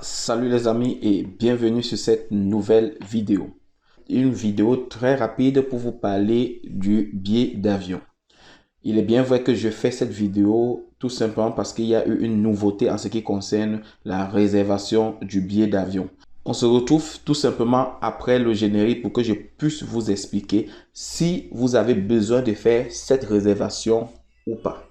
Salut les amis et bienvenue sur cette nouvelle vidéo. Une vidéo très rapide pour vous parler du billet d'avion. Il est bien vrai que je fais cette vidéo tout simplement parce qu'il y a eu une nouveauté en ce qui concerne la réservation du billet d'avion. On se retrouve tout simplement après le générique pour que je puisse vous expliquer si vous avez besoin de faire cette réservation ou pas.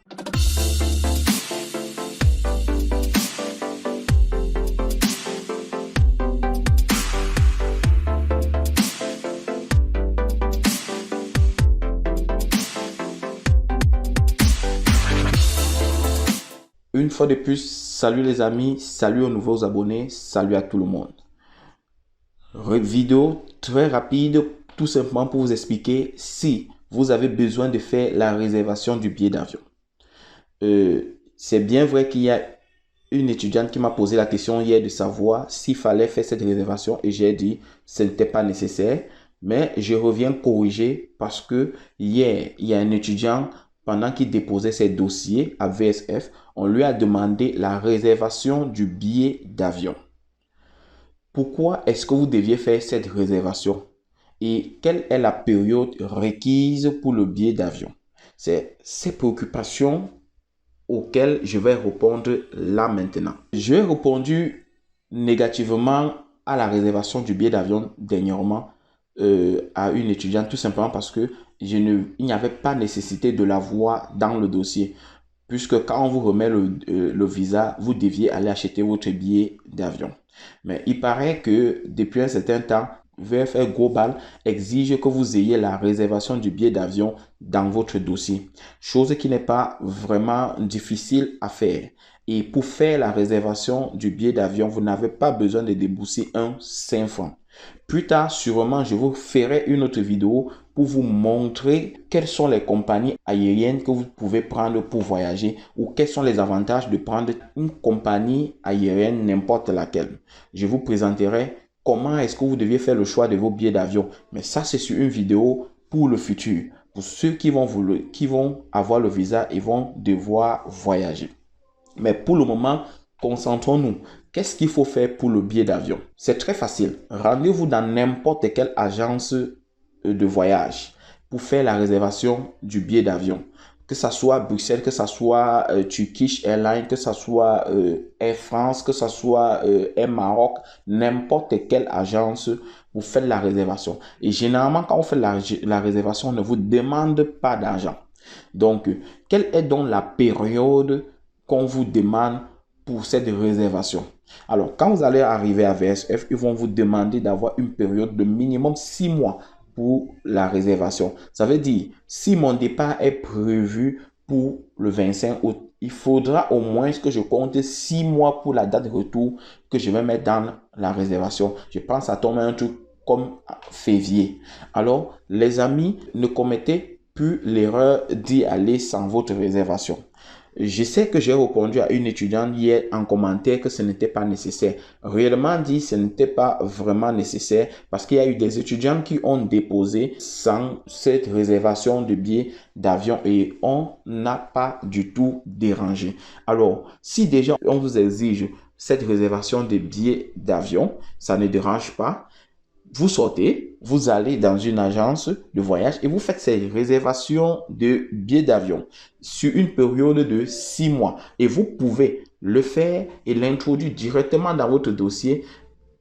Une fois de plus, salut les amis, salut aux nouveaux abonnés, salut à tout le monde. Vidéo très rapide, tout simplement pour vous expliquer si vous avez besoin de faire la réservation du billet d'avion. C'est bien vrai qu'il y a une étudiante qui m'a posé la question hier de savoir s'il fallait faire cette réservation et j'ai dit que ce n'était pas nécessaire. Mais je reviens corriger parce que hier, il y a un étudiant, pendant qu'il déposait ses dossiers à VSF, on lui a demandé la réservation du billet d'avion. Pourquoi est-ce que vous deviez faire cette réservation? Et quelle est la période requise pour le billet d'avion? C'est ces préoccupations auxquelles je vais répondre là maintenant. J'ai répondu négativement à la réservation du billet d'avion dernièrement à une étudiante tout simplement parce que il n'y avait pas nécessité de l'avoir dans le dossier. Puisque quand on vous remet le visa, vous deviez aller acheter votre billet d'avion. Mais il paraît que depuis un certain temps, VFR Global exige que vous ayez la réservation du billet d'avion dans votre dossier. Chose qui n'est pas vraiment difficile à faire. Et pour faire la réservation du billet d'avion, vous n'avez pas besoin de débourser un 5 francs. Plus tard, sûrement, je vous ferai une autre vidéo pour vous montrer quelles sont les compagnies aériennes que vous pouvez prendre pour voyager ou quels sont les avantages de prendre une compagnie aérienne n'importe laquelle. Je vous présenterai comment est-ce que vous deviez faire le choix de vos billets d'avion. Mais ça, c'est sur une vidéo pour le futur. Pour ceux qui vont avoir le visa et vont devoir voyager. Mais pour le moment, concentrons-nous. Qu'est-ce qu'il faut faire pour le billet d'avion? C'est très facile. Rendez-vous dans n'importe quelle agence de voyage pour faire la réservation du billet d'avion. Que ce soit Bruxelles, que ce soit Turkish Airlines, que ce soit Air France, que ce soit Air Maroc, n'importe quelle agence, vous faites la réservation. Et généralement, quand on fait la réservation, on ne vous demande pas d'argent. Donc, quelle est donc la période qu'on vous demande pour cette réservation? Alors, quand vous allez arriver à VSF, ils vont vous demander d'avoir une période de minimum 6 mois pour la réservation. Ça veut dire, si mon départ est prévu pour le 25 août, il faudra au moins que je compte 6 mois pour la date de retour que je vais mettre dans la réservation. Je pense à tomber un truc comme février. Alors, les amis, ne commettez plus l'erreur d'y aller sans votre réservation. Je sais que j'ai répondu à une étudiante hier en commentaire que ce n'était pas nécessaire. Réellement dit, ce n'était pas vraiment nécessaire parce qu'il y a eu des étudiants qui ont déposé sans cette réservation de billets d'avion et on n'a pas du tout dérangé. Alors, si déjà on vous exige cette réservation de billets d'avion, ça ne dérange pas. Vous sortez, vous allez dans une agence de voyage et vous faites ces réservations de billets d'avion sur une période de 6 mois. Et vous pouvez le faire et l'introduire directement dans votre dossier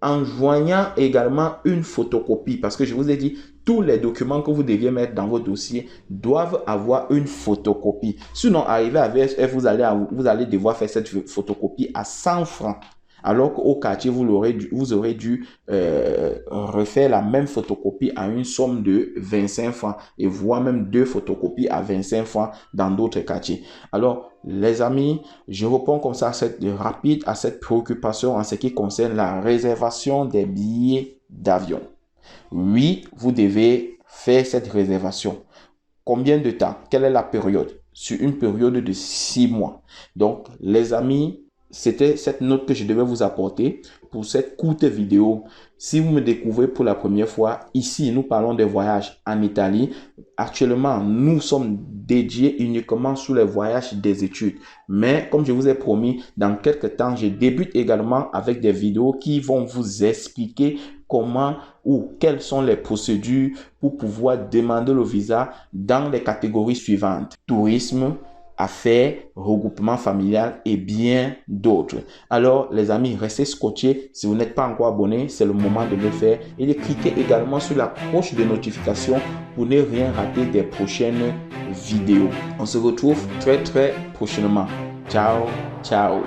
en joignant également une photocopie. Parce que je vous ai dit, tous les documents que vous deviez mettre dans votre dossier doivent avoir une photocopie. Sinon, arrivé à VSF, vous allez devoir faire cette photocopie à 100 francs. Alors qu'au quartier, vous aurez dû refaire la même photocopie à une somme de 25 francs et voire même 2 photocopies à 25 francs dans d'autres quartiers. Alors, les amis, je réponds comme ça rapide à cette préoccupation en ce qui concerne la réservation des billets d'avion. Oui, vous devez faire cette réservation. Combien de temps? Quelle est la période? Sur une période de 6 mois. Donc, les amis, c'était cette note que je devais vous apporter pour cette courte vidéo. Si vous me découvrez pour la première fois, ici, nous parlons des voyages en Italie. Actuellement, nous sommes dédiés uniquement sur les voyages des études. Mais comme je vous ai promis, dans quelques temps, je débute également avec des vidéos qui vont vous expliquer comment ou quelles sont les procédures pour pouvoir demander le visa dans les catégories suivantes: tourisme, affaires, regroupement familial et bien d'autres. Alors les amis, restez scotchés. Si vous n'êtes pas encore abonné, c'est le moment de le faire et de cliquer également sur la cloche de notification pour ne rien rater des prochaines vidéos. On se retrouve très prochainement. Ciao, ciao.